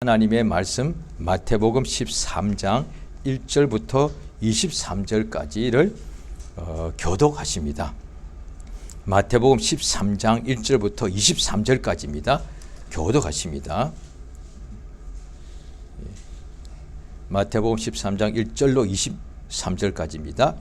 하나님의 말씀 마태복음 13장 1절부터 23절까지를 교독하십니다. 마태복음 13장 1절부터 23절까지입니다. 교독하십니다. 마태복음 13장 1절로 23절까지입니다.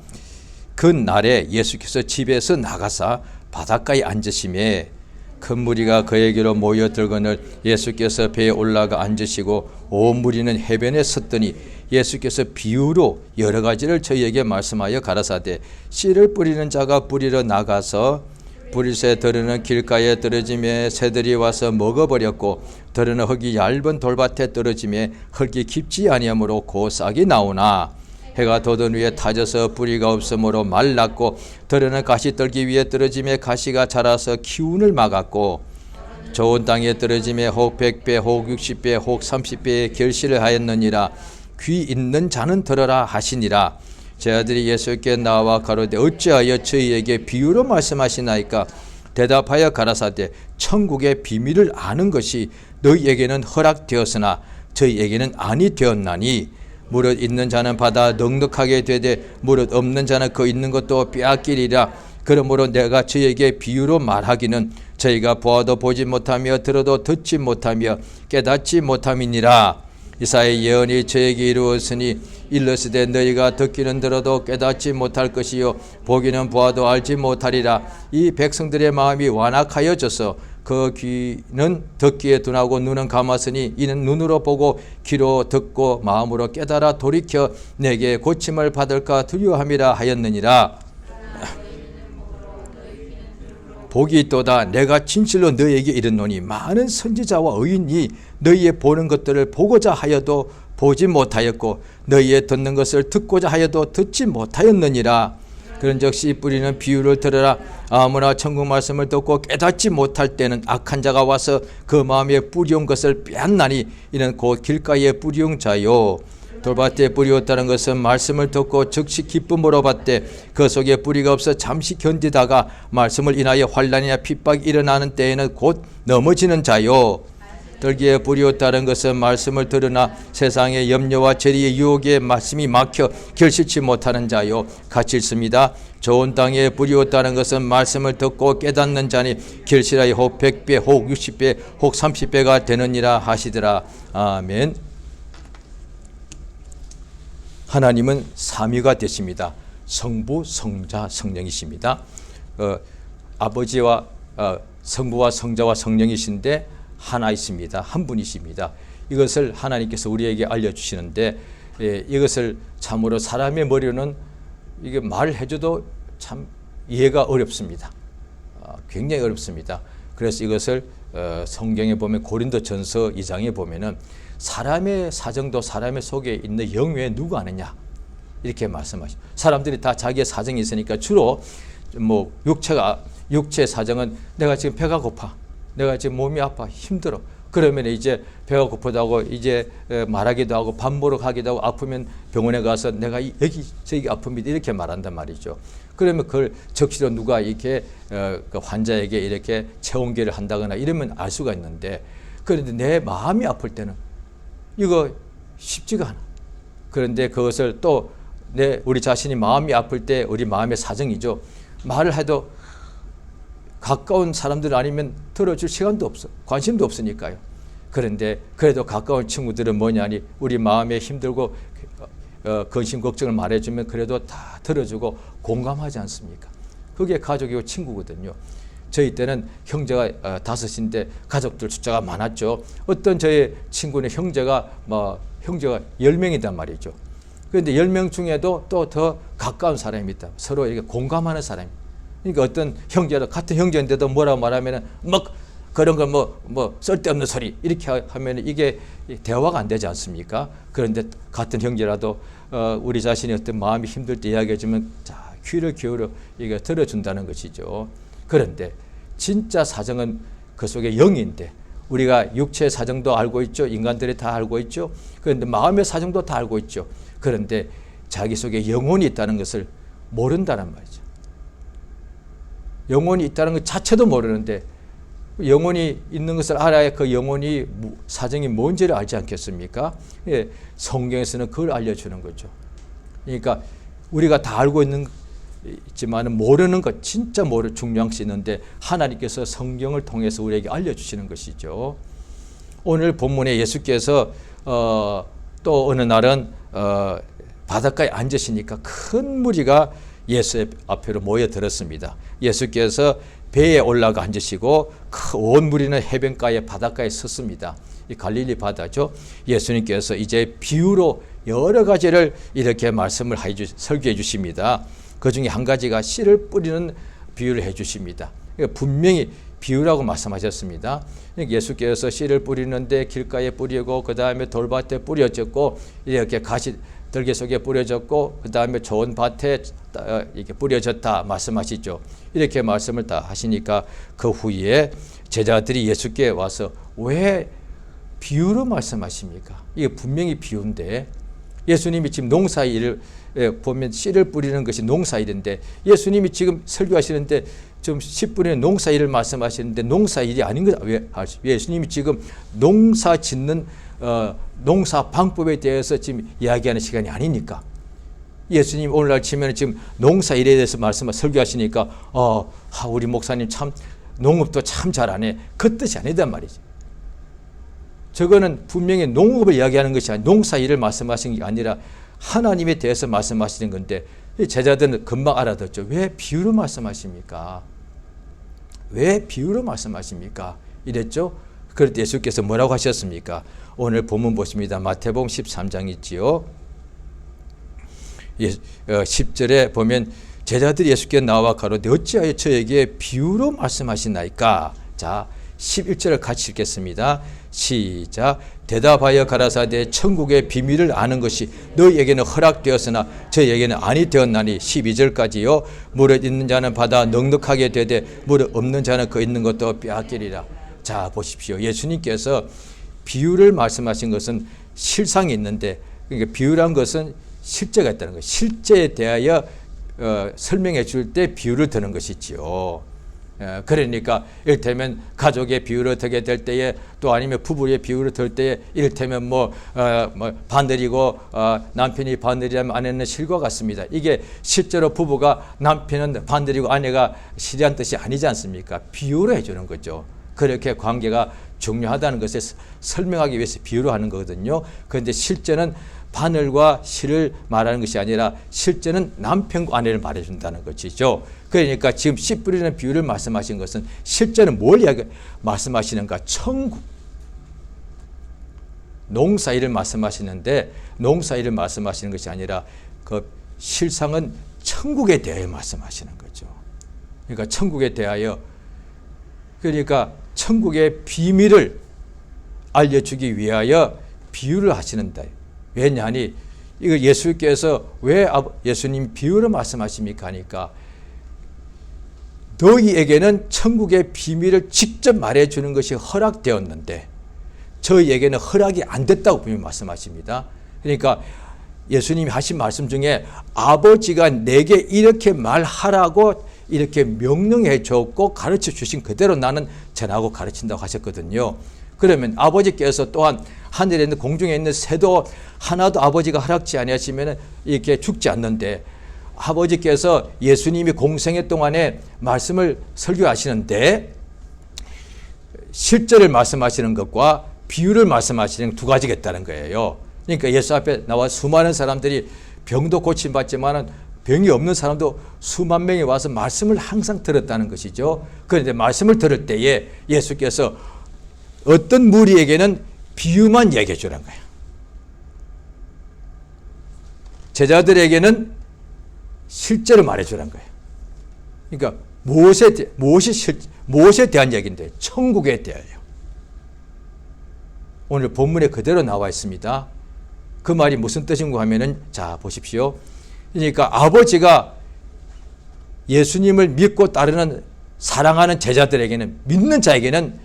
그 날에 예수께서 집에서 나가사 바닷가에 앉으심에 큰 무리가 그에게로 모여들거늘 예수께서 배에 올라가 앉으시고 온 무리는 해변에 섰더니 예수께서 비유로 여러 가지를 저희에게 말씀하여 가라사대 씨를 뿌리는 자가 뿌리러 나가서 뿌리새 들으는 길가에 떨어지매 새들이 와서 먹어버렸고 들으는 흙이 얇은 돌밭에 떨어지매 흙이 깊지 아니하므로 곧 싹이 나오나 해가 돋은 위에 타져서 뿌리가 없으므로 말랐고 들으는 가시떨기 위에 떨어지매 가시가 자라서 기운을 막았고 좋은 땅에 떨어지매 혹 100배 혹 60배 혹 30배의 결실을 하였느니라. 귀 있는 자는 들어라 하시니라. 제 아들이 예수께 나와 가로되 어찌하여 저희에게 비유로 말씀하시나이까. 대답하여 가라사대 천국의 비밀을 아는 것이 너희에게는 허락되었으나 저희에게는 아니 되었나니 무릇 있는 자는 받아 넉넉하게 되되 무릇 없는 자는 그 있는 것도 빼앗기리라. 그러므로 내가 저희에게 비유로 말하기는 저희가 보아도 보지 못하며 들어도 듣지 못하며 깨닫지 못함이니라. 이사의 예언이 저에게 이루었으니 일러스되 너희가 듣기는 들어도 깨닫지 못할 것이요 보기는 보아도 알지 못하리라. 이 백성들의 마음이 완악하여져서 그 귀는 듣기에 둔하고 눈은 감았으니 이는 눈으로 보고 귀로 듣고 마음으로 깨달아 돌이켜 내게 고침을 받을까 두려워함이라 하였느니라. 복이 있도다. 내가 진실로 너희에게 이르노니 많은 선지자와 의인이 너희의 보는 것들을 보고자 하여도 보지 못하였고 너희의 듣는 것을 듣고자 하여도 듣지 못하였느니라. 그런즉 씨 뿌리는 비유를 들으라. 아무나 천국 말씀을 듣고 깨닫지 못할 때는 악한 자가 와서 그 마음에 뿌리온 것을 빼앗나니 이는 곧 길가에 뿌리온 자요. 돌밭에 뿌리었다는 것은 말씀을 듣고 즉시 기쁨으로 받되 그 속에 뿌리가 없어 잠시 견디다가 말씀을 인하여 환난이나 핍박이 일어나는 때에는 곧 넘어지는 자요. 들기에 뿌리었다는 것은 말씀을 들으나 세상의 염려와 재리의 유혹에 말씀이 막혀 결실치 못하는 자요. 같이 읽습니다. 좋은 땅에 뿌리었다는 것은 말씀을 듣고 깨닫는 자니 결실하여 혹 100배 혹 60배 혹 30배가 되느니라 하시더라. 아멘. 하나님은 삼위가 되십니다. 성부, 성자, 성령이십니다. 아버지와 성부와 성자와 성령이신데 하나 있습니다. 한 분이십니다. 이것을 하나님께서 우리에게 알려주시는데 이것을 참으로 사람의 머리로는 이게 말을 해줘도 참 이해가 어렵습니다. 굉장히 어렵습니다. 그래서 이것을 성경에 보면 고린도전서 2장에 보면은 사람의 사정도 사람의 속에 있는 영 외에 누가 아느냐 이렇게 말씀하시죠. 사람들이 다 자기의 사정이 있으니까 주로 뭐 육체 사정은 내가 지금 배가 고파, 내가 지금 몸이 아파, 힘들어. 그러면 이제 배가 고프다고 이제 말하기도 하고 밥 먹으러 가기도 하고 아프면 병원에 가서 내가 여기 저기 아픕니다 이렇게 말한단 말이죠. 그러면 그걸 적시로 누가 이렇게 그 환자에게 이렇게 체온계를 한다거나 이러면 알 수가 있는데 그런데 내 마음이 아플 때는 이거 쉽지가 않아. 그런데 그것을 또 우리 자신이 마음이 아플 때 우리 마음의 사정이죠. 말을 해도 가까운 사람들 아니면 들어줄 시간도 없어. 관심도 없으니까요. 그런데 그래도 가까운 친구들은 뭐냐니 우리 마음에 힘들고 근심 걱정을 말해주면 그래도 다 들어주고 공감하지 않습니까? 그게 가족이고 친구거든요. 저희 때는 형제가 5인데 가족들 숫자가 많았죠. 어떤 저의 친구는 형제가 10명이단 말이죠. 그런데 10명 중에도 또 더 가까운 사람이 있다. 서로 이렇게 공감하는 사람이. 그러니까 어떤 형제도 같은 형제인데도 뭐라고 말하면은 막 그런 걸 뭐 쓸데없는 소리 이렇게 하면 이게 대화가 안 되지 않습니까? 그런데 같은 형제라도 우리 자신이 어떤 마음이 힘들 때 이야기해주면 자 귀를 기울여 이게 들어준다는 것이죠. 그런데 진짜 사정은 그 속에 영인데 우리가 육체의 사정도 알고 있죠. 인간들이 다 알고 있죠. 그런데 마음의 사정도 다 알고 있죠. 그런데 자기 속에 영혼이 있다는 것을 모른다는 말이죠. 영혼이 있다는 것 자체도 모르는데 영혼이 있는 것을 알아야 그 영혼이 사정이 뭔지를 알지 않겠습니까? 예, 성경에서는 그걸 알려주는 거죠. 그러니까 우리가 다 알고 있지만 모르는 것, 진짜 중요한 것이 있는데 하나님께서 성경을 통해서 우리에게 알려주시는 것이죠. 오늘 본문에 예수께서 또 어느 날은 바닷가에 앉으시니까 큰 무리가 예수 앞으로 모여들었습니다. 예수께서 배에 올라가 앉으시고 온 무리는 해변가에 바닷가에 섰습니다. 이 갈릴리 바다죠. 예수님께서 이제 비유로 여러 가지를 이렇게 말씀을 설교해 주십니다. 그 중에 한 가지가 씨를 뿌리는 비유를 해 주십니다. 분명히 비유라고 말씀하셨습니다. 예수께서 씨를 뿌리는데 길가에 뿌리고 그 다음에 돌밭에 뿌려졌고 이렇게 들개 속에 뿌려졌고 그 다음에 좋은 밭에 이렇게 뿌려졌다 말씀하시죠. 이렇게 말씀을 다 하시니까 그 후에 제자들이 예수께 와서 왜 비유로 말씀하십니까? 이게 분명히 비유인데 예수님이 지금 농사일을 보면 씨를 뿌리는 것이 농사일인데 예수님이 지금 설교하시는데 좀 씨 뿌리는 농사일을 말씀하시는데 농사일이 아닌 것 왜 예수님이 지금 농사 짓는 농사 방법에 대해서 지금 이야기하는 시간이 아니니까 예수님 오늘날 치면 지금 농사일에 대해서 설교하시니까 우리 목사님 참 농업도 참 잘하네 그 뜻이 아니단 말이지. 저거는 분명히 농업을 이야기하는 것이 아니라 농사일을 말씀하시는 게 아니라 하나님에 대해서 말씀하시는 건데 제자들은 금방 알아듣죠. 왜 비유로 말씀하십니까? 왜 비유로 말씀하십니까? 이랬죠. 그럴 때 예수께서 뭐라고 하셨습니까? 오늘 본문 보십니다. 마태복음 13장 있지요. 10절에 보면 제자들이 예수께 나와 가로되 어찌하여 저에게 비유로 말씀하시나이까? 자, 11절을 같이 읽겠습니다. 시작. 대답하여 가라사대 천국의 비밀을 아는 것이 너희에게는 허락되었으나 저희에게는 아니 되었나니 12절까지요. 무릇 있는 자는 받아 넉넉하게 되되 무릇 없는 자는 그 있는 것도 빼앗기리라. 자, 보십시오. 예수님께서 비유를 말씀하신 것은 실상이 있는데 그러니까 비유란 것은 실제가 있다는 거예요. 실제에 대하여 설명해 줄 때 비유를 드는 것이지요. 그러니까 이를테면 가족의 비유를 들게 될 때에 또 아니면 부부의 비유를 들 때에 이를테면 바늘이고 남편이 바늘이라면 아내는 실과 같습니다. 이게 실제로 부부가 남편은 바늘이고 아내가 실이란 뜻이 아니지 않습니까? 비유로 해주는 거죠. 그렇게 관계가 중요하다는 것을 설명하기 위해서 비유로 하는 거거든요. 그런데 실제는 바늘과 실을 말하는 것이 아니라 실제는 남편과 아내를 말해준다는 것이죠. 그러니까 지금 씨 뿌리는 비유를 말씀하신 것은 실제는 뭘 말씀하시는가? 천국. 농사일을 말씀하시는데 농사일을 말씀하시는 것이 아니라 그 실상은 천국에 대하여 말씀하시는 거죠. 그러니까 천국에 대하여 그러니까 천국의 비밀을 알려주기 위하여 비유를 하시는데 왜냐하니 이거 예수께서 왜 예수님 비유로 말씀하십니까 하니까 너희에게는 천국의 비밀을 직접 말해주는 것이 허락되었는데 저희에게는 허락이 안 됐다고 분명히 말씀하십니다. 그러니까 예수님이 하신 말씀 중에 아버지가 내게 이렇게 말하라고 이렇게 명령해 줬고 가르쳐 주신 그대로 나는 전하고 가르친다고 하셨거든요. 그러면 아버지께서 또한 하늘에 있는 공중에 있는 새도 하나도 아버지가 허락지 아니하시면 이렇게 죽지 않는데 아버지께서 예수님이 공생애 동안에 말씀을 설교하시는데 실제를 말씀하시는 것과 비유를 말씀하시는 두 가지가 있다는 거예요. 그러니까 예수 앞에 나와 수많은 사람들이 병도 고침받지만은 병이 없는 사람도 수만 명이 와서 말씀을 항상 들었다는 것이죠. 그런데 말씀을 들을 때에 예수께서 어떤 무리에게는 비유만 얘기해 주는 거예요. 제자들에게는 실제로 말해 주는 거예요. 그러니까 무엇에 대한 얘기인데 천국에 대하여. 오늘 본문에 그대로 나와 있습니다. 그 말이 무슨 뜻인가 하면은 자 보십시오. 그러니까 아버지가 예수님을 믿고 따르는 사랑하는 제자들에게는 믿는 자에게는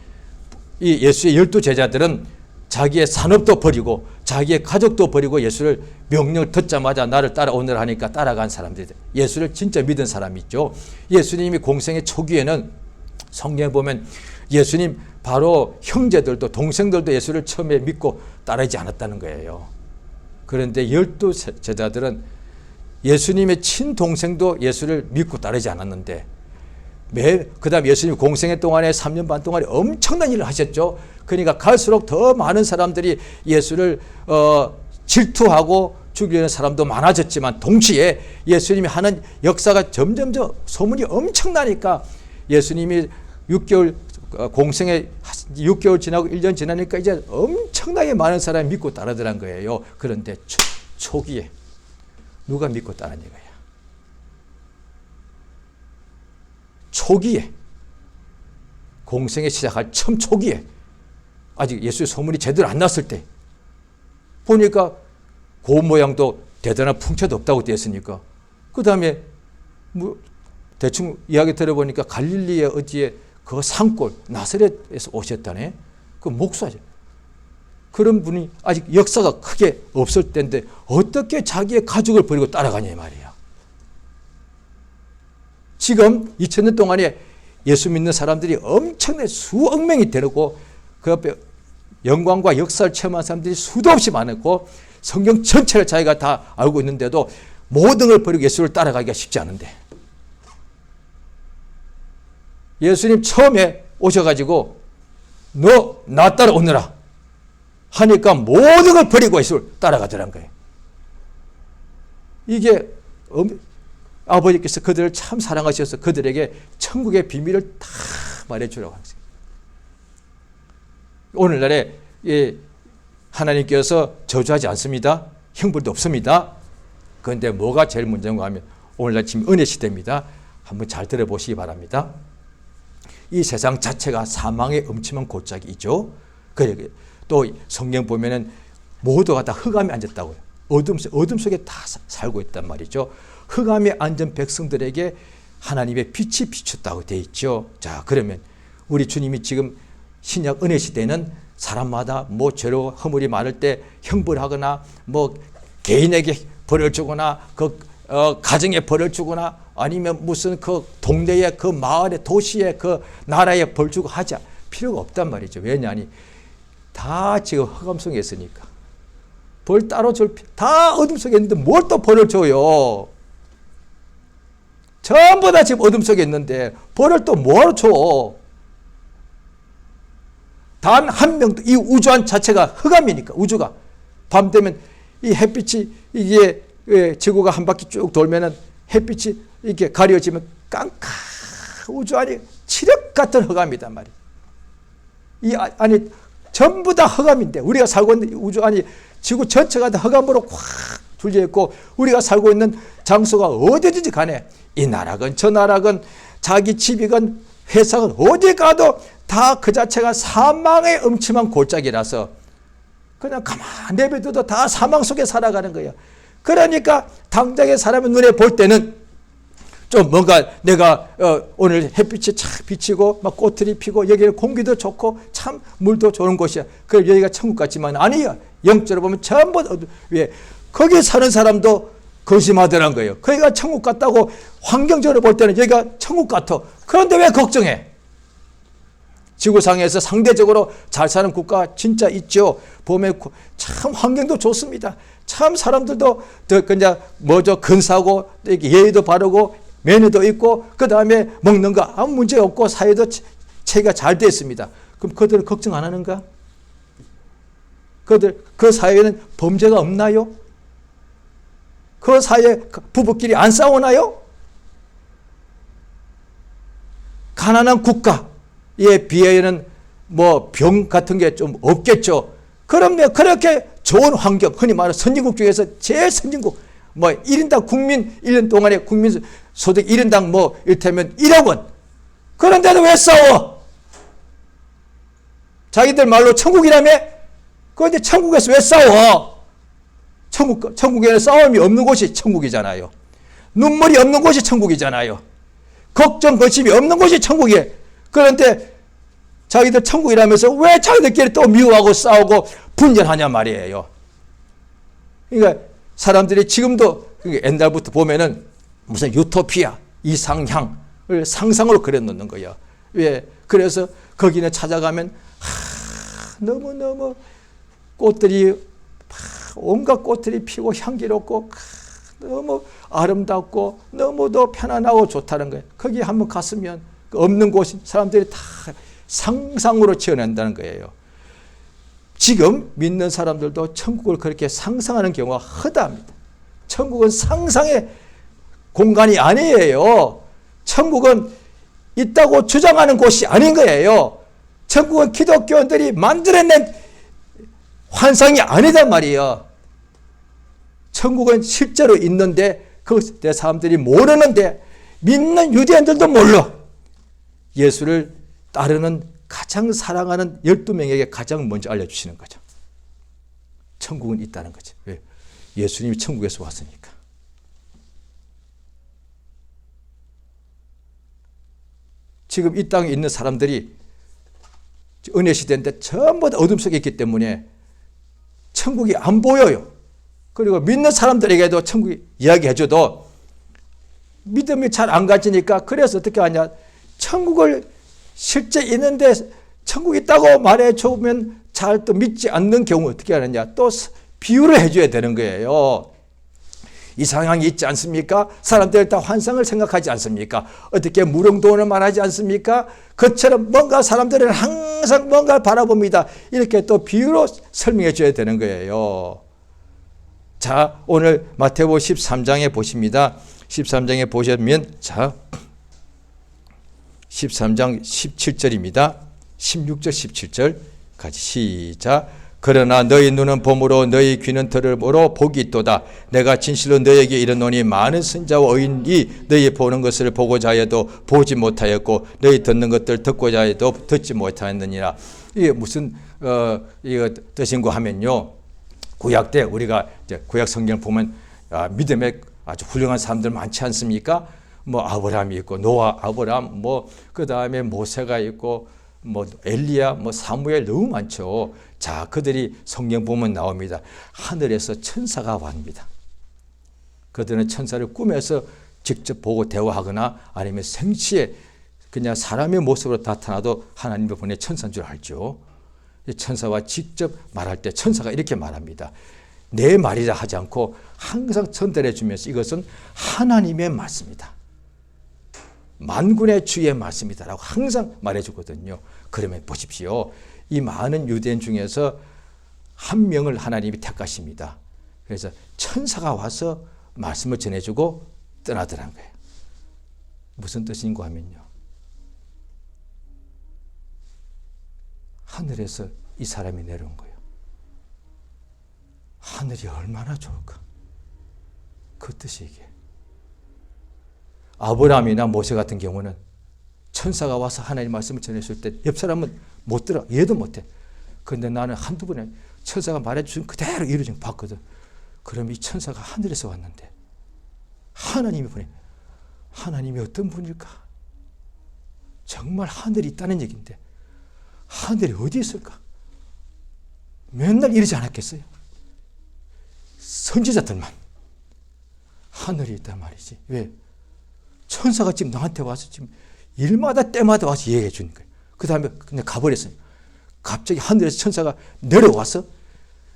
이 예수의 12제자들은 자기의 산업도 버리고 자기의 가족도 버리고 예수를 명령을 듣자마자 나를 따라오느라 하니까 따라간 사람들이 예수를 진짜 믿은 사람이 있죠. 예수님이 공생의 초기에는 성경에 보면 예수님 바로 형제들도 동생들도 예수를 처음에 믿고 따르지 않았다는 거예요. 그런데 12제자들은 예수님의 친동생도 예수를 믿고 따르지 않았는데 그 다음 예수님 공생애 동안에 3년 반 동안에 엄청난 일을 하셨죠. 그러니까 갈수록 더 많은 사람들이 예수를 질투하고 죽이려는 사람도 많아졌지만 동시에 예수님이 하는 역사가 점점 소문이 엄청나니까 예수님이 6개월 공생애 6개월 지나고 1년 지나니까 이제 엄청나게 많은 사람이 믿고 따르더란 거예요. 그런데 초기에 누가 믿고 따르는 거야? 초기에 공생애 시작할 처음 초기에 아직 예수의 소문이 제대로 안 났을 때 보니까 그 모양도 대단한 풍채도 없다고 되었으니까 그 다음에 뭐 대충 이야기 들어보니까 갈릴리에 어디에 그 산골 나사렛에서 오셨다네. 그 목사죠. 그런 분이 아직 역사가 크게 없을 때인데 어떻게 자기의 가족을 버리고 따라가냐 말이야. 지금 2000년 동안에 예수 믿는 사람들이 엄청나게 수억 명이 되고 그 옆에 영광과 역사를 체험한 사람들이 수도 없이 많았고 성경 전체를 자기가 다 알고 있는데도 모든 걸 버리고 예수를 따라가기가 쉽지 않은데 예수님 처음에 오셔가지고 너 나 따라오너라 하니까 모든 걸 버리고 예수를 따라가더란 거예요. 이게 아버지께서 그들을 참 사랑하셔서 그들에게 천국의 비밀을 다 말해주라고 하세요. 오늘날에 하나님께서 저주하지 않습니다. 형벌도 없습니다. 그런데 뭐가 제일 문제인가 하면 오늘날 지금 은혜 시대입니다. 한번 잘 들어보시기 바랍니다. 이 세상 자체가 사망의 엄침한 골짜기이죠. 또 성경 보면은 모두가 다 흑암에 앉았다고요. 어둠 속에 다 살고 있단 말이죠. 흑암에 앉은 백성들에게 하나님의 빛이 비쳤다고 되어 있죠. 자, 그러면 우리 주님이 지금 신약 은혜 시대는 사람마다 뭐 죄로 허물이 많을 때 형벌하거나 뭐 개인에게 벌을 주거나 가정에 벌을 주거나 아니면 무슨 그 동네에 그 마을에 도시에 그 나라에 벌 주고 하자 필요가 없단 말이죠. 왜냐하니 다 지금 흑암 속에 있으니까 벌 따로 다 어둠 속에 있는데 뭘 또 벌을 줘요. 전부 다 지금 어둠 속에 있는데 벌을 또 뭘 줘. 단 한 명도 이 우주안 자체가 흑암이니까 우주가 밤 되면 이 햇빛이 이게 지구가 한 바퀴 쭉 돌면은 햇빛이 이렇게 가려지면 깜깜 우주안이 칠흑 같은 흑암이단 말이에요. 이 안이 전부 다 흑암인데 우리가 살고 있는 우주안이 지구 전체가 다 흑암으로 확 둘려 있고 우리가 살고 있는 장소가 어디든지 간에 이 나라건 저 나라건 자기 집이건 회사건 어디 가도 다 그 자체가 사망의 음침한 골짜기라서 그냥 가만 내버려둬도 다 사망 속에 살아가는 거예요. 그러니까 당장의 사람의 눈에 볼 때는 좀 뭔가 내가 오늘 햇빛이 착 비치고 막 꽃들이 피고 여기는 공기도 좋고 참 물도 좋은 곳이야. 그럼 여기가 천국 같지만 아니야. 영적으로 보면 전부 왜 거기 사는 사람도 거짓말하더란 거예요. 거기가 천국 같다고 환경적으로 볼 때는 여기가 천국 같아. 그런데 왜 걱정해? 지구상에서 상대적으로 잘 사는 국가 진짜 있죠. 보면 참 환경도 좋습니다. 참 사람들도 그냥 뭐죠 근사하고 예의도 바르고 매너도 있고 그 다음에 먹는 거 아무 문제 없고 사회도 체계가 잘 되어 있습니다. 그럼 그들은 걱정 안 하는가? 그 사회에는 범죄가 없나요? 그 사회 부부끼리 안 싸우나요? 가난한 국가에 비해는 뭐 병 같은 게 좀 없겠죠. 그러면 그렇게 좋은 환경, 흔히 말하는 선진국 중에서 제일 선진국, 뭐 1인당 국민 1년 동안에 국민 소득 1인당 뭐 이를테면 1억 원. 그런데도 왜 싸워? 자기들 말로 천국이라며? 그런데 천국에서 왜 싸워? 천국에는 싸움이 없는 곳이 천국이잖아요. 눈물이 없는 곳이 천국이잖아요. 걱정, 거심이 없는 곳이 천국이에요. 그런데 자기들 천국이라면서 왜 자기들끼리 또 미워하고 싸우고 분열하냐 말이에요. 그러니까 사람들이 지금도 옛날부터 보면은 무슨 유토피아, 이상향을 상상으로 그려놓는 거예요. 왜? 그래서 거기는 찾아가면 너무너무 꽃들이 온갖 꽃들이 피고 향기롭고 너무 아름답고 너무도 편안하고 좋다는 거예요. 거기 한번 갔으면 없는 곳이 사람들이 다 상상으로 지어낸다는 거예요. 지금 믿는 사람들도 천국을 그렇게 상상하는 경우가 허다합니다. 천국은 상상의 공간이 아니에요. 천국은 있다고 주장하는 곳이 아닌 거예요. 천국은 기독교인들이 만들어낸 환상이 아니단 말이에요. 천국은 실제로 있는데 그때 사람들이 모르는데 믿는 유대인들도 몰라. 예수를 따르는 가장 사랑하는 12명에게 가장 먼저 알려주시는 거죠. 천국은 있다는 거죠. 왜? 예수님이 천국에서 왔으니까. 지금 이 땅에 있는 사람들이 은혜 시대인데 전부 다 어둠 속에 있기 때문에 천국이 안 보여요. 그리고 믿는 사람들에게도 천국이 이야기해줘도 믿음이 잘 안 가지니까 그래서 어떻게 하냐. 천국을 실제 있는데 천국 있다고 말해주면 잘 또 믿지 않는 경우 어떻게 하느냐. 또 비유를 해줘야 되는 거예요. 이 상황이 있지 않습니까? 사람들 다 환상을 생각하지 않습니까? 어떻게 무릉도원을 말하지 않습니까? 그처럼 뭔가 사람들은 항상 뭔가를 바라봅니다. 이렇게 또 비유로 설명해 줘야 되는 거예요. 자, 오늘 마태복음 13장에 보십니다. 13장에 보시면 자 13장 17절입니다. 16절 17절 같이 시작. 그러나 너희 눈은 봄으로 너희 귀는 들음으로 복이 있도다. 내가 진실로 너희에게 이르노니 많은 선자와 의인이 너희 보는 것을 보고자 하여도 보지 못하였고 너희 듣는 것들 듣고자 하여도 듣지 못하였느니라. 이게 무슨 이거 뜻인고 하면요. 구약 때 우리가 이제 구약 성경을 보면 믿음에 아주 훌륭한 사람들 많지 않습니까? 뭐 아브라함이 있고 노아, 아브라함, 뭐 그 다음에 모세가 있고 뭐 엘리야, 뭐 사무엘 너무 많죠. 자, 그들이 성경 보면 나옵니다. 하늘에서 천사가 옵니다. 그들은 천사를 꿈에서 직접 보고 대화하거나 아니면 생시에 그냥 사람의 모습으로 나타나도 하나님을 보내 천사인 줄 알죠. 천사와 직접 말할 때 천사가 이렇게 말합니다. 내 말이라 하지 않고 항상 전달해 주면서 이것은 하나님의 말씀이다. 만군의 주의 말씀이다라고 항상 말해주거든요. 그러면 보십시오. 이 많은 유대인 중에서 한 명을 하나님이 택하십니다. 그래서 천사가 와서 말씀을 전해주고 떠나더란 거예요. 무슨 뜻인가 하면요. 하늘에서 이 사람이 내려온 거예요. 하늘이 얼마나 좋을까? 그 뜻이 이게. 아브라함이나 모세 같은 경우는 천사가 와서 하나님 말씀을 전했을 때 옆 사람은 못 들어. 얘도 못해. 그런데 나는 한두 번에 천사가 말해주신 그대로 이루어진 거 봤거든. 그럼 이 천사가 하늘에서 왔는데 하나님이 보내. 하나님이 어떤 분일까? 정말 하늘이 있다는 얘기인데 하늘이 어디 있을까? 맨날 이러지 않았겠어요? 선지자들만 하늘이 있단 말이지. 왜? 천사가 지금 나한테 와서 지금 일마다 때마다 와서 얘기해 주는 거예요. 그 다음에 그냥 가버렸어요. 갑자기 하늘에서 천사가 내려와서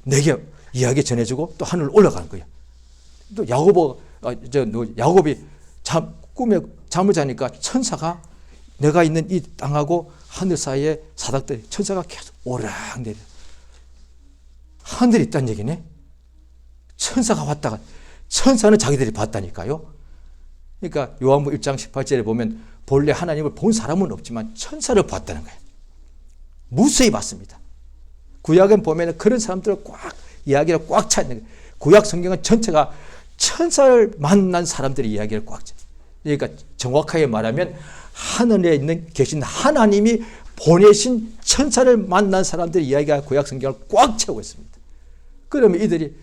내게 이야기 전해주고 또 하늘로 올라가는 거예요. 또 야곱이 꿈에 잠을 자니까 천사가 내가 있는 이 땅하고 하늘 사이에 사닥들이 천사가 계속 오락내려. 하늘이 있다는 얘기네. 천사가 왔다가 천사는 자기들이 봤다니까요. 그러니까 요한복음 1장 18절에 보면 본래 하나님을 본 사람은 없지만 천사를 봤다는 거예요. 무수히 봤습니다. 구약은 보면 그런 사람들을 꽉 이야기를 꽉 차 있는 거예요. 구약 성경은 전체가 천사를 만난 사람들의 이야기를 꽉 차. 그러니까 정확하게 말하면 하늘에 계신 하나님이 보내신 천사를 만난 사람들의 이야기가 구약 성경을 꽉 채우고 있습니다. 그러면 이들이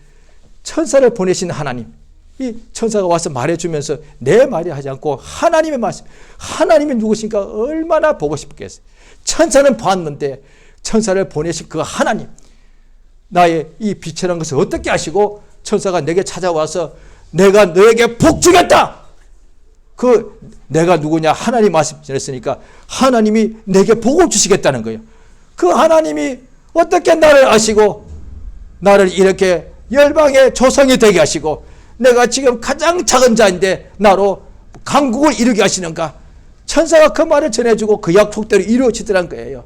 천사를 보내신 하나님, 이 천사가 와서 말해주면서 내 말이 하지 않고 하나님의 말씀, 하나님이 누구신가 얼마나 보고 싶겠어요. 천사는 봤는데 천사를 보내신 그 하나님, 나의 이 비천한 것을 어떻게 하시고 천사가 내게 찾아와서 내가 너에게 복 주겠다. 그 내가 누구냐? 하나님 말씀 전했으니까 하나님이 내게 복을 주시겠다는 거예요. 그 하나님이 어떻게 나를 아시고 나를 이렇게 열방의 조상이 되게 하시고 내가 지금 가장 작은 자인데 나로 강국을 이루게 하시는가? 천사가 그 말을 전해주고 그 약속대로 이루어지더란 거예요.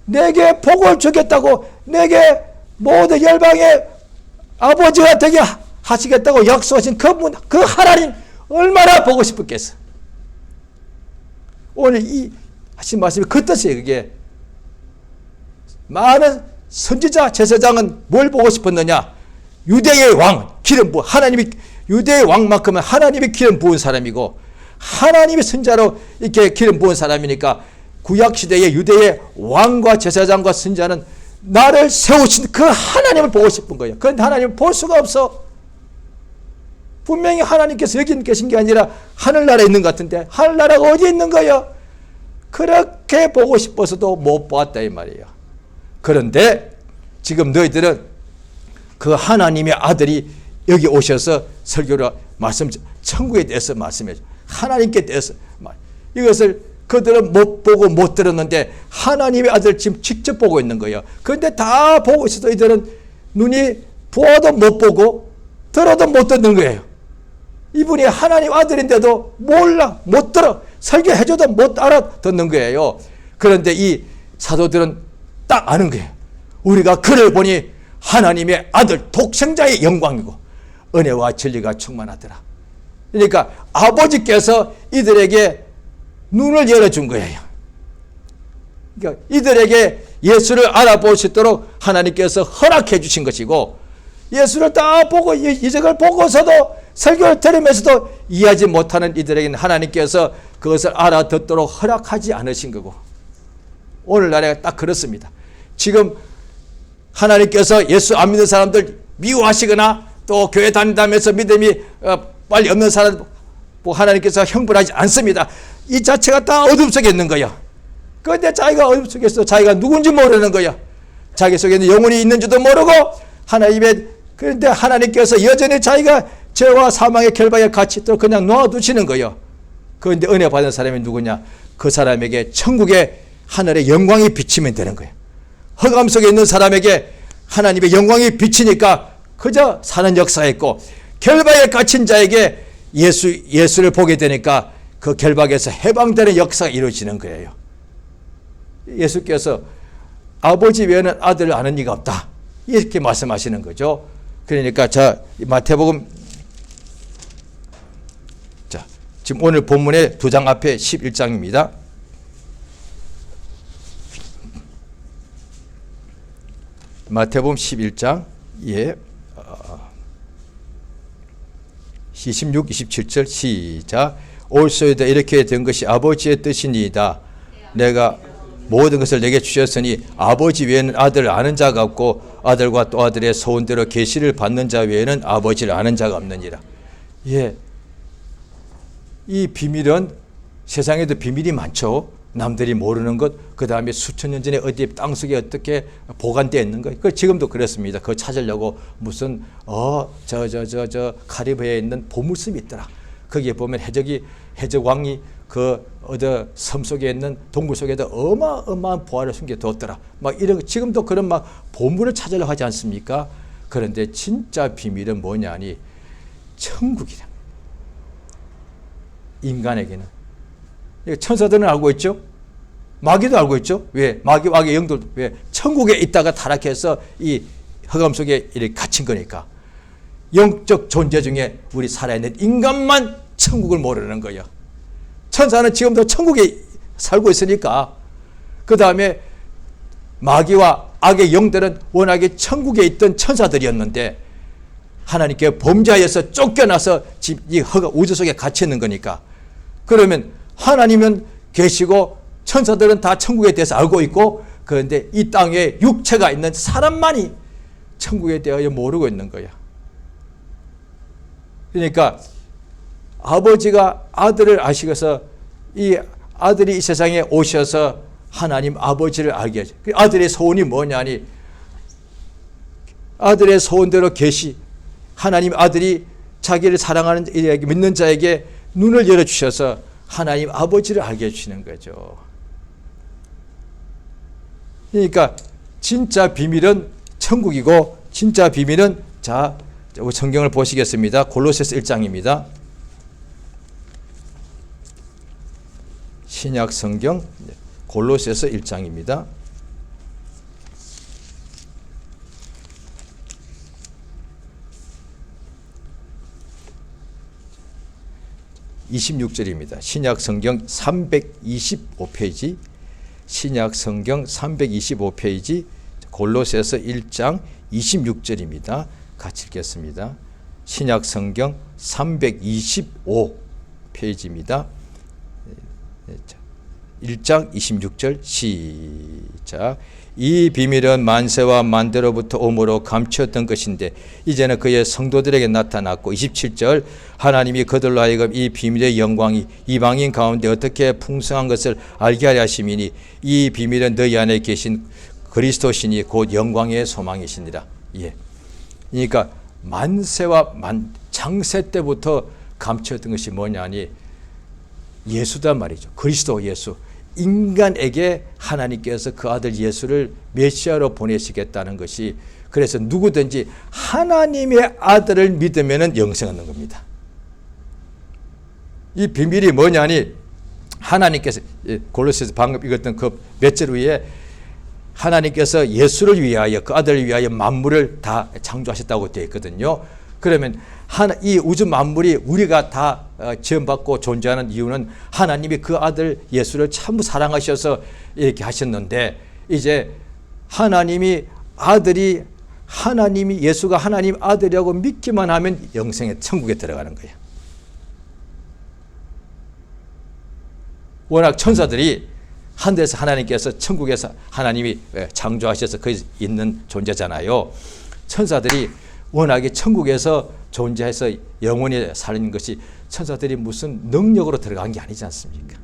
내게 복을 주겠다고, 내게 모든 열방의 아버지가 되게 하시겠다고 약속하신 그 하나님 얼마나 보고 싶었겠어. 오늘 이 하신 말씀이 그 뜻이에요. 그게 많은 선지자 제사장은 뭘 보고 싶었느냐? 유대의 왕, 기름 부은 하나님이, 유대의 왕만큼은 하나님이 기름 부은 사람이고 하나님의 선자로 이렇게 기름 부은 사람이니까 구약시대의 유대의 왕과 제사장과 선자는 나를 세우신 그 하나님을 보고 싶은 거예요. 그런데 하나님을 볼 수가 없어. 분명히 하나님께서 여기 계신 게 아니라 하늘나라에 있는 것 같은데 하늘나라가 어디 있는 거예요? 그렇게 보고 싶어서도 못 보았다 이 말이에요. 그런데 지금 너희들은 그 하나님의 아들이 여기 오셔서 설교로 말씀, 천국에 대해서 말씀해 줘. 하나님께 대해서 이것을 그들은 못 보고 못 들었는데 하나님의 아들 지금 직접 보고 있는 거예요. 그런데 다 보고 있어도 이들은 눈이 보아도 못 보고 들어도 못 듣는 거예요. 이분이 하나님 아들인데도 몰라, 못 들어, 설교해줘도 못 알아듣는 거예요. 그런데 이 사도들은 딱 아는 거예요. 우리가 그를 보니 하나님의 아들 독생자의 영광이고 은혜와 진리가 충만하더라. 그러니까 아버지께서 이들에게 눈을 열어준 거예요. 그러니까 이들에게 예수를 알아볼 수 있도록 하나님께서 허락해 주신 것이고 예수를 다 보고 이적을 보고서도 설교를 들으면서도 이해하지 못하는 이들에게는 하나님께서 그것을 알아듣도록 허락하지 않으신 거고 오늘날에 딱 그렇습니다. 지금 하나님께서 예수 안 믿는 사람들 미워하시거나 또 교회 다닌다면서 믿음이 빨리 없는 사람 하나님께서 형벌하지 않습니다. 이 자체가 다 어둠 속에 있는 거야. 그런데 자기가 어둠 속에 있어. 자기가 누군지 모르는 거야. 자기 속에는 영혼이 있는지도 모르고 하나님의, 그런데 하나님께서 여전히 자기가 죄와 사망의 결박에 갇혀 있도록 그냥 놓아두시는 거예요. 그런데 은혜 받은 사람이 누구냐? 그 사람에게 천국의 하늘의 영광이 비치면 되는 거예요. 흑암 속에 있는 사람에게 하나님의 영광이 비치니까 그저 사는 역사가 있고 결박에 갇힌 자에게 예수를 보게 되니까 그 결박에서 해방되는 역사가 이루어지는 거예요. 예수께서 아버지 외에는 아들을 아는 이가 없다 이렇게 말씀하시는 거죠. 그러니까 자 마태복음 자 지금 오늘 본문의 두 장 앞에 11장입니다. 마태복음 11장 26, 27절 시작. 올소이다 이렇게 된 것이 아버지의 뜻이니이다. 내가 모든 것을 내게 주셨으니 아버지 외에는 아들을 아는 자가 없고 아들과 또 아들의 소원대로 계시를 받는 자 외에는 아버지를 아는 자가 없느니라. 예, 이 비밀은 세상에도 비밀이 많죠. 남들이 모르는 것, 그 다음에 수천 년 전에 어디 땅속에 어떻게 보관되어 있는 것, 그 지금도 그렇습니다. 그거 찾으려고 무슨 저 카리브해에 있는 보물섬이 있더라. 거기에 보면 해적왕이 그 섬 속에 있는 동굴 속에다 어마어마한 보화를 숨겨뒀더라. 막 이런 지금도 그런 막 보물을 찾으려고 하지 않습니까? 그런데 진짜 비밀은 뭐냐니 천국이다. 인간에게는. 천사들은 알고 있죠. 마귀도 알고 있죠. 왜? 마귀의 영들 왜? 천국에 있다가 타락해서 이 흑암 속에 이렇게 갇힌 거니까. 영적 존재 중에 우리 살아있는 인간만 천국을 모르는 거예요. 천사는 지금도 천국에 살고 있으니까. 그 다음에 마귀와 악의 영들은 워낙에 천국에 있던 천사들이었는데 하나님께 범죄하여서 쫓겨나서 이 우주 속에 갇혀 있는 거니까. 그러면 하나님은 계시고 천사들은 다 천국에 대해서 알고 있고 그런데 이 땅에 육체가 있는 사람만이 천국에 대하여 모르고 있는 거야. 그러니까 아버지가 아들을 아시고서 이 아들이 이 세상에 오셔서 하나님 아버지를 알게 하죠. 아들의 소원이 뭐냐니 아들의 소원대로 계시 하나님 아들이 자기를 사랑하는 이에게 믿는 자에게 눈을 열어주셔서 하나님 아버지를 알게 해주시는 거죠. 그러니까 진짜 비밀은 천국이고 진짜 비밀은, 자, 성경을 보시겠습니다. 골로새서 1장입니다. 신약 성경 골로새서 1장입니다. 26절입니다. 신약 성경 325페이지, 신약 성경 325페이지, 골로새서 1장 26절입니다. 같이 읽겠습니다. 신약 성경 325페이지입니다. 1장 26절 시작. 이 비밀은 만세와 만대로부터 오므로 감추었던 것인데 이제는 그의 성도들에게 나타났고, 27절, 하나님이 그들로 하여금 이 비밀의 영광이 이방인 가운데 어떻게 풍성한 것을 알게 하려 하심이니 이 비밀은 너희 안에 계신 그리스도시니 곧 영광의 소망이시니라. 예. 그러니까 만세와 창세 때부터 감추었던 것이 뭐냐니 예수단 말이죠. 그리스도 예수. 인간에게 하나님께서 그 아들 예수를 메시아로 보내시겠다는 것이, 그래서 누구든지 하나님의 아들을 믿으면 영생 얻는 겁니다. 이 비밀이 뭐냐니, 하나님께서 골로새서 방금 읽었던 그 몇 절 위에 하나님께서 예수를 위하여, 그 아들을 위하여 만물을 다 창조하셨다고 되어 있거든요. 그러면 이 우주 만물이 우리가 다 지음받고 존재하는 이유는 하나님이 그 아들 예수를 참 사랑하셔서 이렇게 하셨는데, 이제 하나님이 예수가 하나님 아들이라고 믿기만 하면 영생의 천국에 들어가는 거예요. 워낙 천사들이 하늘에서 하나님께서, 천국에서 하나님이 창조하셔서 거기 있는 존재잖아요. 천사들이 워낙에 천국에서 존재해서 영원히 사는 것이, 천사들이 무슨 능력으로 들어간 게 아니지 않습니까?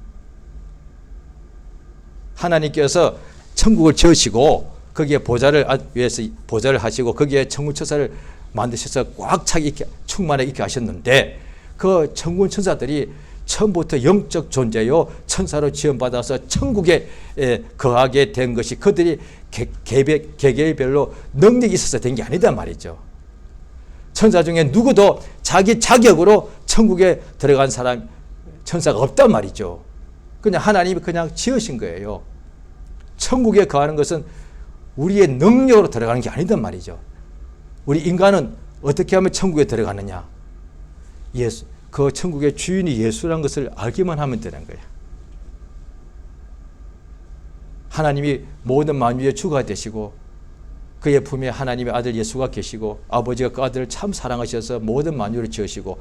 하나님께서 천국을 지으시고 거기에 보좌를 위해서 보좌를 하시고 거기에 천군천사를 만드셔서 꽉 차게 있게, 충만하게 있게 하셨는데, 그 천군 천사들이 처음부터 영적 존재요 천사로 지원받아서 천국에 거하게 된 것이 그들이 개개별로 능력이 있어서 된 게 아니단 말이죠. 천사 중에 누구도 자기 자격으로 천국에 들어간 사람, 천사가 없단 말이죠. 그냥 하나님이 그냥 지으신 거예요. 천국에 거하는 것은 우리의 능력으로 들어가는 게 아니단 말이죠. 우리 인간은 어떻게 하면 천국에 들어가느냐? 그 천국의 주인이 예수라는 것을 알기만 하면 되는 거예요. 하나님이 모든 만유의 주가 되시고 그의 품에 하나님의 아들 예수가 계시고 아버지가 그 아들을 참 사랑하셔서 모든 만유를 지으시고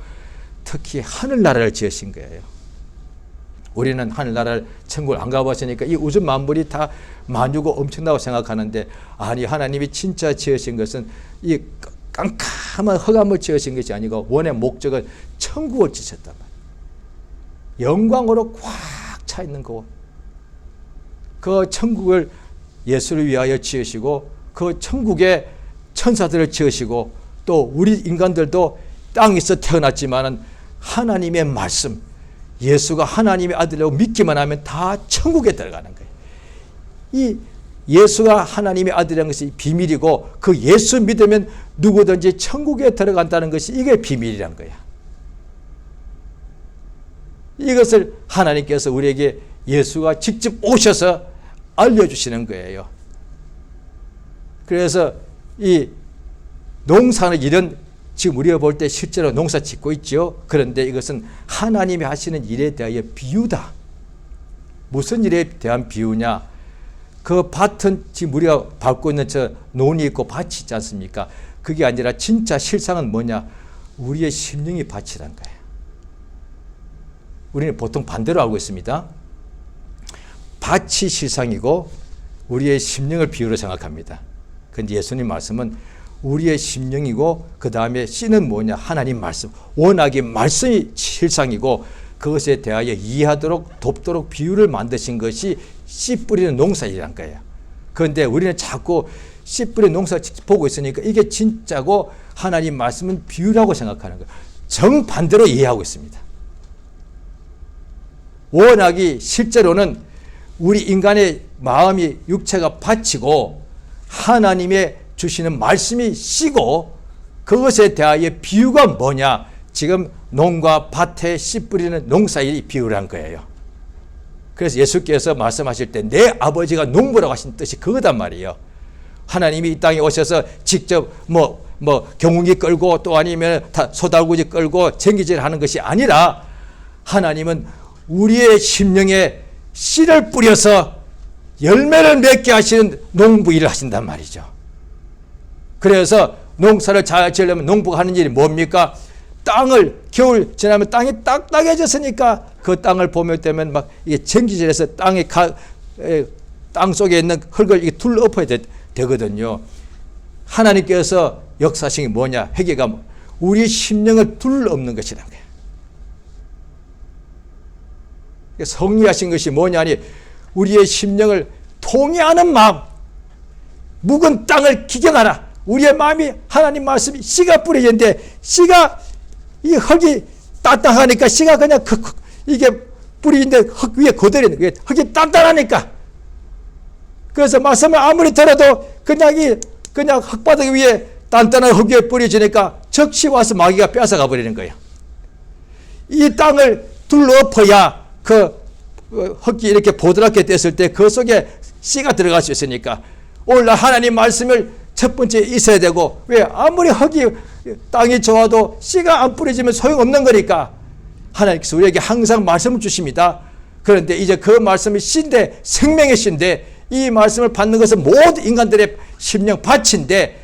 특히 하늘나라를 지으신 거예요. 우리는 하늘나라를, 천국을 안 가봤으니까 이 우주 만물이 다 만유고 엄청나고 생각하는데, 아니, 하나님이 진짜 지으신 것은 이 깜깜한 흑암을 지으신 것이 아니고 원의 목적은 천국을 지으셨단 말이에요. 영광으로 꽉 차 있는 곳. 그 천국을 예수를 위하여 지으시고 그 천국에 천사들을 지으시고 또 우리 인간들도 땅에서 태어났지만은 하나님의 말씀, 예수가 하나님의 아들이라고 믿기만 하면 다 천국에 들어가는 거예요. 이 예수가 하나님의 아들이라는 것이 비밀이고 그 예수 믿으면 누구든지 천국에 들어간다는 것이 이게 비밀이란 거야. 이것을 하나님께서 우리에게 예수가 직접 오셔서 알려주시는 거예요. 그래서 이 농사는 일은 지금 우리가 볼 때 실제로 농사 짓고 있죠. 그런데 이것은 하나님이 하시는 일에 대하여 비유다. 무슨 일에 대한 비유냐? 그 밭은 지금 우리가 밟고 있는 저 논이 있고 밭이 있지 않습니까? 그게 아니라 진짜 실상은 뭐냐? 우리의 심령이 밭이란 거예요. 우리는 보통 반대로 알고 있습니다. 밭이 실상이고 우리의 심령을 비유로 생각합니다. 그런데 예수님 말씀은 우리의 심령이고 그 다음에 씨는 뭐냐? 하나님 말씀. 워낙에 말씀이 실상이고 그것에 대하여 이해하도록 돕도록 비유를 만드신 것이 씨 뿌리는 농사이란 거예요. 그런데 우리는 자꾸 씨 뿌리는 농사 보고 있으니까 이게 진짜고 하나님 말씀은 비유라고 생각하는 거예요. 정반대로 이해하고 있습니다. 원악이 실제로는 우리 인간의 마음이 육체가 바치고 하나님의 주시는 말씀이 씨고 그것에 대하여 비유가 뭐냐? 지금 농과 밭에 씨 뿌리는 농사일이 비유를 한 거예요. 그래서 예수께서 말씀하실 때 내 아버지가 농부라고 하신 뜻이 그거단 말이에요. 하나님이 이 땅에 오셔서 직접 경운기 끌고 또 아니면 소달구지 끌고 쟁기질 하는 것이 아니라 하나님은 우리의 심령에 씨를 뿌려서 열매를 맺게 하시는 농부 일을 하신단 말이죠. 그래서 농사를 잘 지으려면 농부가 하는 일이 뭡니까? 땅을 겨울 지나면 땅이 딱딱해졌으니까 그 땅을 봄에 되면 막 이게 쟁기질해서 땅 속에 있는 흙을 이게 둘러엎어야 되거든요. 하나님께서 역사하신 게 뭐냐? 회개가 우리 심령을 둘러엎는 것이라는 거예요. 성리하신 것이 뭐냐니 우리의 심령을 통해하는 마음, 묵은 땅을 기경하라. 우리의 마음이 하나님 말씀이 씨가 뿌려졌는데 씨가 이 흙이 딱딱하니까 씨가 그냥 이게 뿌리인데 흙 위에 그대로 있는 거예요. 흙이 단단하니까. 그래서 말씀을 아무리 들어도 그냥 흙바닥 위에 단단한 흙 위에 뿌려지니까 적시 와서 마귀가 뺏어가 버리는 거예요. 이 땅을 둘러엎어야 그 흙이 이렇게 보드랍게 됐을 때 그 속에 씨가 들어갈 수 있으니까 오늘날 하나님 말씀을 첫 번째 있어야 되고 왜 아무리 흙이 땅이 좋아도 씨가 안 뿌려지면 소용없는 거니까 하나님께서 우리에게 항상 말씀을 주십니다. 그런데 이제 그 말씀이 씨인데 생명의 씨인데 이 말씀을 받는 것은 모든 인간들의 심령 밭인데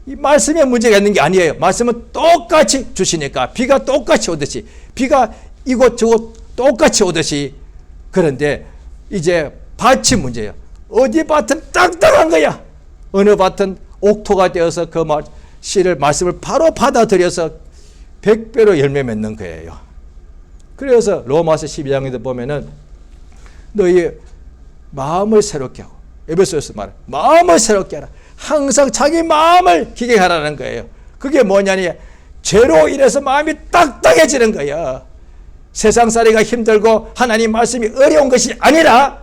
이 말씀에 문제가 있는 게 아니에요. 말씀은 똑같이 주시니까 비가 똑같이 오듯이 비가 이곳저곳 똑같이 오듯이 그런데 이제 밭이 문제예요. 어디 밭은 딱딱한 거야. 어느 밭은 옥토가 되어서 그 씨를 말씀을 바로 받아들여서 100배로 열매 맺는 거예요. 그래서 로마서 12장에도 보면은 너희 마음을 새롭게 하고 에베소에서 말해 마음을 새롭게 하라. 항상 자기 마음을 기경하라는 거예요. 그게 뭐냐니 죄로 인해서 마음이 딱딱해지는 거야. 세상살이가 힘들고 하나님 말씀이 어려운 것이 아니라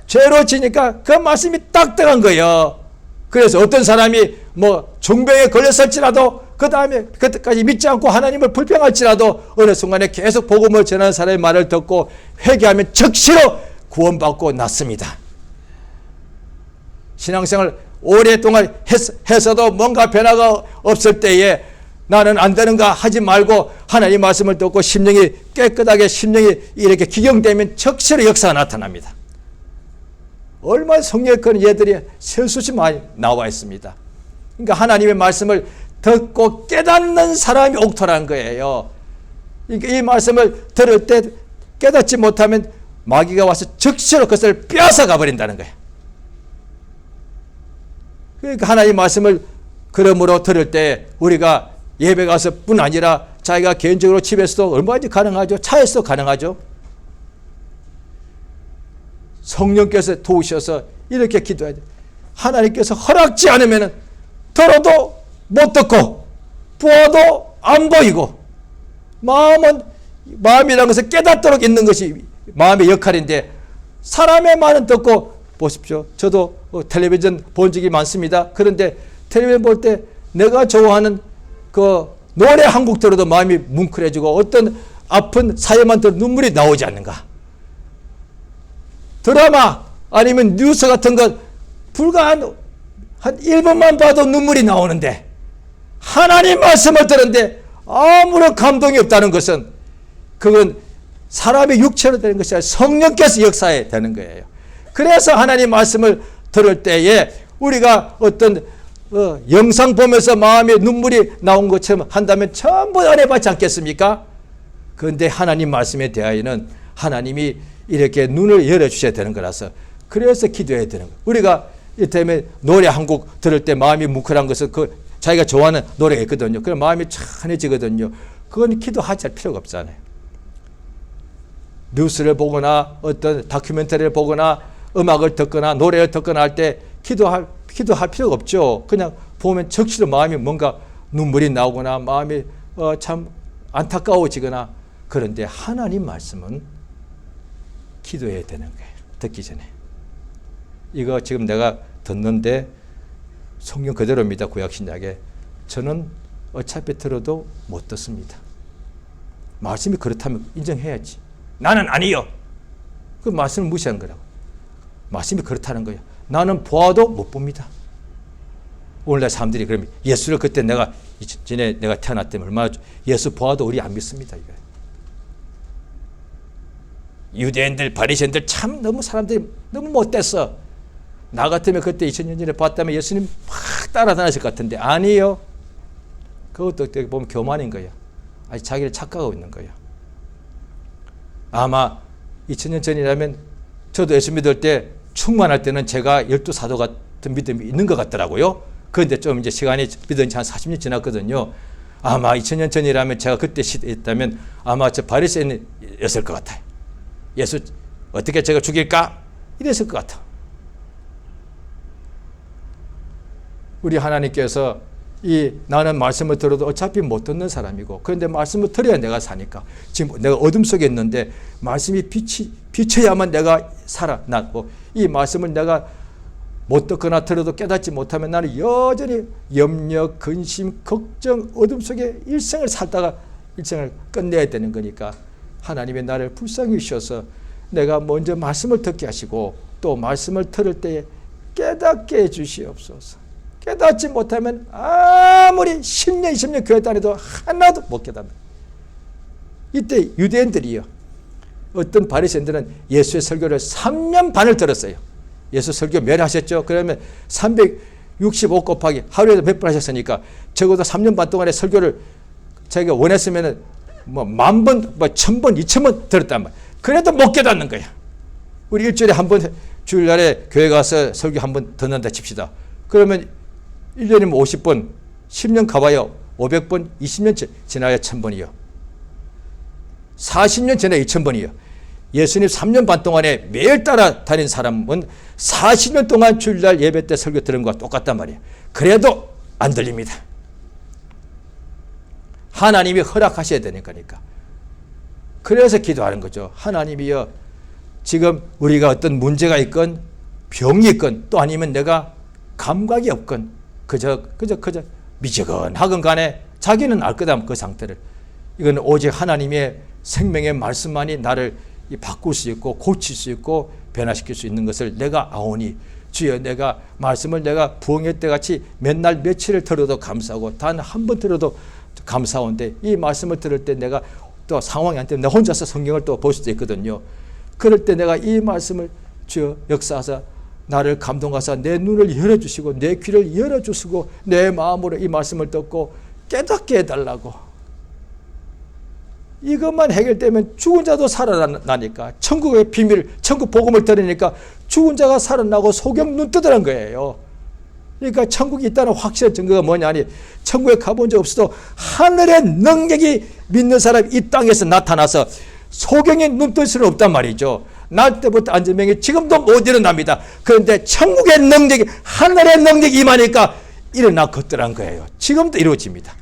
죄로 지니까 그 말씀이 딱딱한 거예요. 그래서 어떤 사람이 중병에 걸렸을지라도 그 다음에 그때까지 믿지 않고 하나님을 불평할지라도 어느 순간에 계속 복음을 전하는 사람의 말을 듣고 회개하면 즉시로 구원받고 났습니다. 신앙생활 오랫동안 해서도 뭔가 변화가 없을 때에 나는 안 되는가 하지 말고 하나님 말씀을 듣고 심령이 깨끗하게 심령이 이렇게 기경되면 즉시로 역사가 나타납니다. 얼마나 성령의 그런 예들이 셀수없이 많이 나와 있습니다. 그러니까 하나님의 말씀을 듣고 깨닫는 사람이 옥토라는 거예요. 그러니까 이 말씀을 들을 때 깨닫지 못하면 마귀가 와서 즉시로 그것을 빼앗아가 버린다는 거예요. 그러니까 하나님 말씀을 그러므로 들을 때 우리가 예배 가서 뿐 아니라 자기가 개인적으로 집에서도 얼마든지 가능하죠. 차에서도 가능하죠. 성령께서 도우셔서 이렇게 기도해야 돼요. 하나님께서 허락지 않으면 들어도 못 듣고 보아도 안 보이고 마음이라는 것을 깨닫도록 있는 것이 마음의 역할인데 사람의 말은 듣고 보십시오. 저도 텔레비전 본 적이 많습니다. 그런데 텔레비전 볼 때 내가 좋아하는 그 노래 한 곡 들어도 마음이 뭉클해지고 어떤 아픈 사연만 들어도 눈물이 나오지 않는가. 드라마 아니면 뉴스 같은 것 불과 한 1분만 봐도 눈물이 나오는데 하나님 말씀을 들었는데 아무런 감동이 없다는 것은 그건 사람의 육체로 되는 것이 아니라 성령께서 역사해야 되는 거예요. 그래서 하나님 말씀을 들을 때에 우리가 어떤 영상 보면서 마음에 눈물이 나온 것처럼 한다면 전부 은혜 받지 않겠습니까? 그런데 하나님 말씀에 대하여는 하나님이 이렇게 눈을 열어주셔야 되는 거라서 그래서 기도해야 되는 거예요. 우리가 이때문에 노래 한 곡 들을 때 마음이 뭉클한 것은 그 자기가 좋아하는 노래가 있거든요. 그럼 마음이 찬해지거든요. 그건 기도하지 할 필요가 없잖아요. 뉴스를 보거나 어떤 다큐멘터리를 보거나 음악을 듣거나 노래를 듣거나 할 때 기도할 필요가 없죠. 그냥 보면 적시로 마음이 뭔가 눈물이 나오거나 마음이 참 안타까워지거나 그런데 하나님 말씀은 기도해야 되는 거예요. 듣기 전에. 이거 지금 내가 듣는데 성경 그대로입니다. 구약신약에. 저는 어차피 들어도 못 듣습니다. 말씀이 그렇다면 인정해야지. 나는 아니요. 그 말씀을 무시한 거라고. 말씀이 그렇다는 거예요. 나는 보아도 못 봅니다. 오늘날 사람들이 그러면 예수를 그때 내가 전에 내가 태어날 때 얼마나 예수 보아도 우리 안 믿습니다. 이거. 유대인들 바리새인들 참 너무 사람들이 너무 못됐어. 나 같으면 그때 2000년 전에 봤다면 예수님 막 따라다녔을 것 같은데 아니에요. 그것도 어떻게 보면 교만인 거예요. 아직 자기를 착각하고 있는 거예요. 아마 2000년 전이라면 저도 예수 믿을 때 충만할 때는 제가 12사도 같은 믿음이 있는 것 같더라고요. 그런데 좀 이제 시간이 믿은 지 한 40년 지났거든요. 아마 2000년 전이라면 제가 그때 시대였다면 아마 저 바리새인이었을 것 같아요. 예수 어떻게 제가 죽일까? 이랬을 것 같아. 우리 하나님께서 나는 말씀을 들어도 어차피 못 듣는 사람이고 그런데 말씀을 들어야 내가 사니까 지금 내가 어둠 속에 있는데 말씀이 비쳐야만 내가 살아나고 이 말씀을 내가 못 듣거나 들어도 깨닫지 못하면 나는 여전히 염려, 근심, 걱정, 어둠 속에 일생을 살다가 일생을 끝내야 되는 거니까 하나님의 나를 불쌍히 여기셔서 내가 먼저 말씀을 듣게 하시고 또 말씀을 들을 때에 깨닫게 해주시옵소서. 깨닫지 못하면 아무리 10년, 20년 교회 다녀도 하나도 못 깨닫는. 이때 유대인들이요. 어떤 바리새인들은 예수의 설교를 3년 반을 들었어요. 예수 설교 몇 하셨죠? 그러면 365 곱하기 하루에도 몇 번 하셨으니까 적어도 3년 반 동안의 설교를 자기가 원했으면 뭐 10,000번, 뭐 1,000번, 2,000번 들었단 말이야. 그래도 못 깨닫는 거야. 우리 일주일에 한 번 주일날에 교회 가서 설교 한 번 듣는다 칩시다. 그러면 1년이면 50번, 10년 가봐요. 500번, 20년 지나야 1,000번이요. 40년 지나야 2,000번이요. 예수님 3년 반 동안에 매일 따라다닌 사람은 40년 동안 주일날 예배 때 설교 들은 것과 똑같단 말이에요. 그래도 안 들립니다. 하나님이 허락하셔야 되니까. 그래서 기도하는 거죠. 하나님이여, 지금 우리가 어떤 문제가 있건 병이 있건 또 아니면 내가 감각이 없건 그저 미적은하건 간에 자기는 알 거다 그 상태를. 이건 오직 하나님의 생명의 말씀만이 나를 바꿀 수 있고 고칠 수 있고 변화시킬 수 있는 것을 내가 아오니 주여, 내가 말씀을 내가 부흥회 때 같이 맨날 며칠을 들어도 감사하고 단 한 번 들어도 감사한데 이 말씀을 들을 때 내가 또 상황이 안 되면 내 혼자서 성경을 또 볼 수도 있거든요. 그럴 때 내가 이 말씀을 주여 역사하사 나를 감동하사 내 눈을 열어주시고 내 귀를 열어주시고 내 마음으로 이 말씀을 듣고 깨닫게 해달라고. 이것만 해결되면 죽은 자도 살아나니까 천국의 비밀, 천국 복음을 들으니까 죽은 자가 살아나고 소경 눈 뜨더란 거예요. 그러니까 천국이 있다는 확실한 증거가 뭐냐니 천국에 가본 적 없어도 하늘의 능력이 믿는 사람이 이 땅에서 나타나서 소경의 눈 뜰 수는 없단 말이죠. 날 때부터 안전명이 지금도 못 일어납니다. 그런데 천국의 능력이 하늘의 능력이 임하니까 일어나 걷더란 거예요. 지금도 이루어집니다.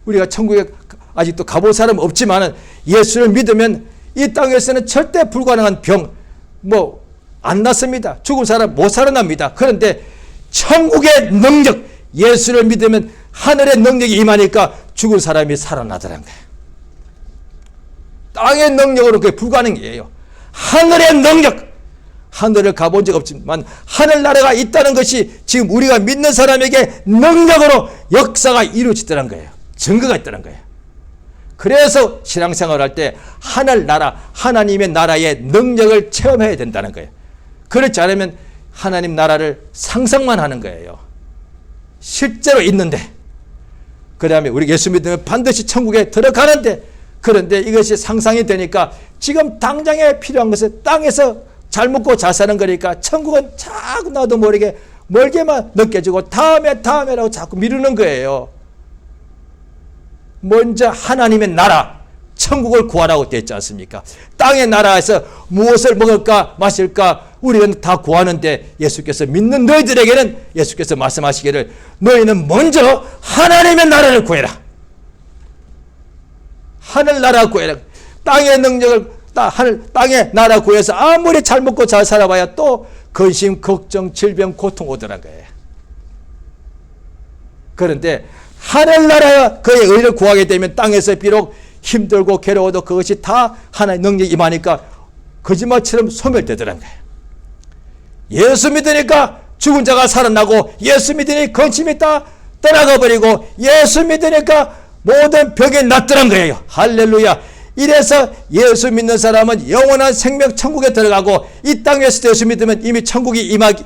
우리가 천국에 아직도 가볼 사람 없지만 예수를 믿으면 이 땅에서는 절대 불가능한 병 안 낫습니다. 죽은 사람 못 살아납니다. 그런데 천국의 능력, 예수를 믿으면 하늘의 능력이 임하니까 죽은 사람이 살아나더란 거예요. 땅의 능력으로 그게 불가능해요. 하늘의 능력, 하늘을 가본 적 없지만 하늘나라가 있다는 것이 지금 우리가 믿는 사람에게 능력으로 역사가 이루어지더란 거예요. 증거가 있다는 거예요. 그래서 신앙생활을 할 때 하늘나라, 하나님의 나라의 능력을 체험해야 된다는 거예요. 그렇지 않으면 하나님 나라를 상상만 하는 거예요. 실제로 있는데. 그 다음에 우리 예수 믿으면 반드시 천국에 들어가는데, 그런데 이것이 상상이 되니까 지금 당장에 필요한 것은 땅에서 잘 먹고 잘 사는 거니까 천국은 자꾸 나도 모르게 멀게만 느껴지고 다음에라고 자꾸 미루는 거예요. 먼저 하나님의 나라, 천국을 구하라고 되어 있지 않습니까? 땅의 나라에서 무엇을 먹을까 마실까 우리는 다 구하는데 예수께서 믿는 너희들에게는 예수께서 말씀하시기를 너희는 먼저 하나님의 나라를 구해라. 하늘나라 구해라. 땅의 능력을 땅의 나라 구해서 아무리 잘 먹고 잘 살아봐야 또 근심, 걱정, 질병, 고통 오더란 거예요. 그런데 하늘나라와 그의 의를 구하게 되면 땅에서 비록 힘들고 괴로워도 그것이 다 하나의 능력이 임하니까 거짓말처럼 소멸되더란 거예요. 예수 믿으니까 죽은 자가 살아나고, 예수 믿으니 근심이 다 떠나가 버리고, 예수 믿으니까 모든 병이 낫더란 거예요. 할렐루야. 이래서 예수 믿는 사람은 영원한 생명 천국에 들어가고, 이 땅에서 예수 믿으면 이미 천국이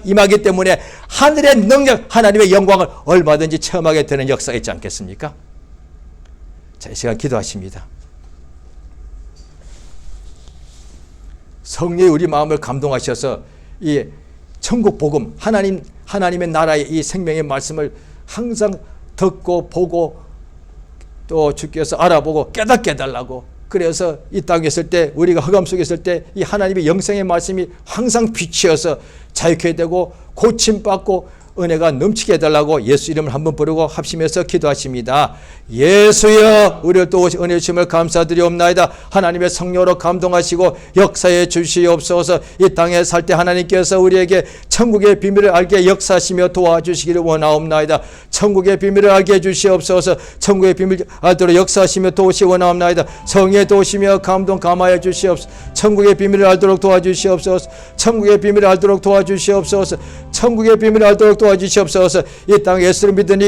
임하기 때문에 하늘의 능력, 하나님의 영광을 얼마든지 체험하게 되는 역사가 있지 않겠습니까? 자, 이 시간 기도하십니다. 성령이 우리 마음을 감동하셔서 이 천국 복음, 하나님의 나라의 이 생명의 말씀을 항상 듣고 보고, 또 주께서 알아보고 깨닫게 해달라고. 그래서 이 땅에 있을 때, 우리가 흑암 속에 있을 때 이 하나님의 영생의 말씀이 항상 빛이어서 자유케 되고 고침받고 은혜가 넘치게 해달라고 예수 이름을 한번 부르고 합심해서 기도하십니다. 예수여, 우리를 또 은혜 주심을 감사드리옵나이다. 하나님의 성령으로 감동하시고 역사해 주시옵소서. 이 땅에 살 때 하나님께서 우리에게 천국의 비밀을 알게 역사하시며 도와주시기를 원하옵나이다. 천국의 비밀을 알게 해주시옵소서. 천국의 비밀을 알도록 역사하시며 도우시기 원하옵나이다. 성령의 도우시며 감동 감화해 주시옵소서. 천국의 비밀을 알도록 도와주시옵소서. 천국의 비밀을 알도록 도와주시옵소서. 천국의 비밀을 알도록 도와주시옵소서. 이 땅 예수를 믿으니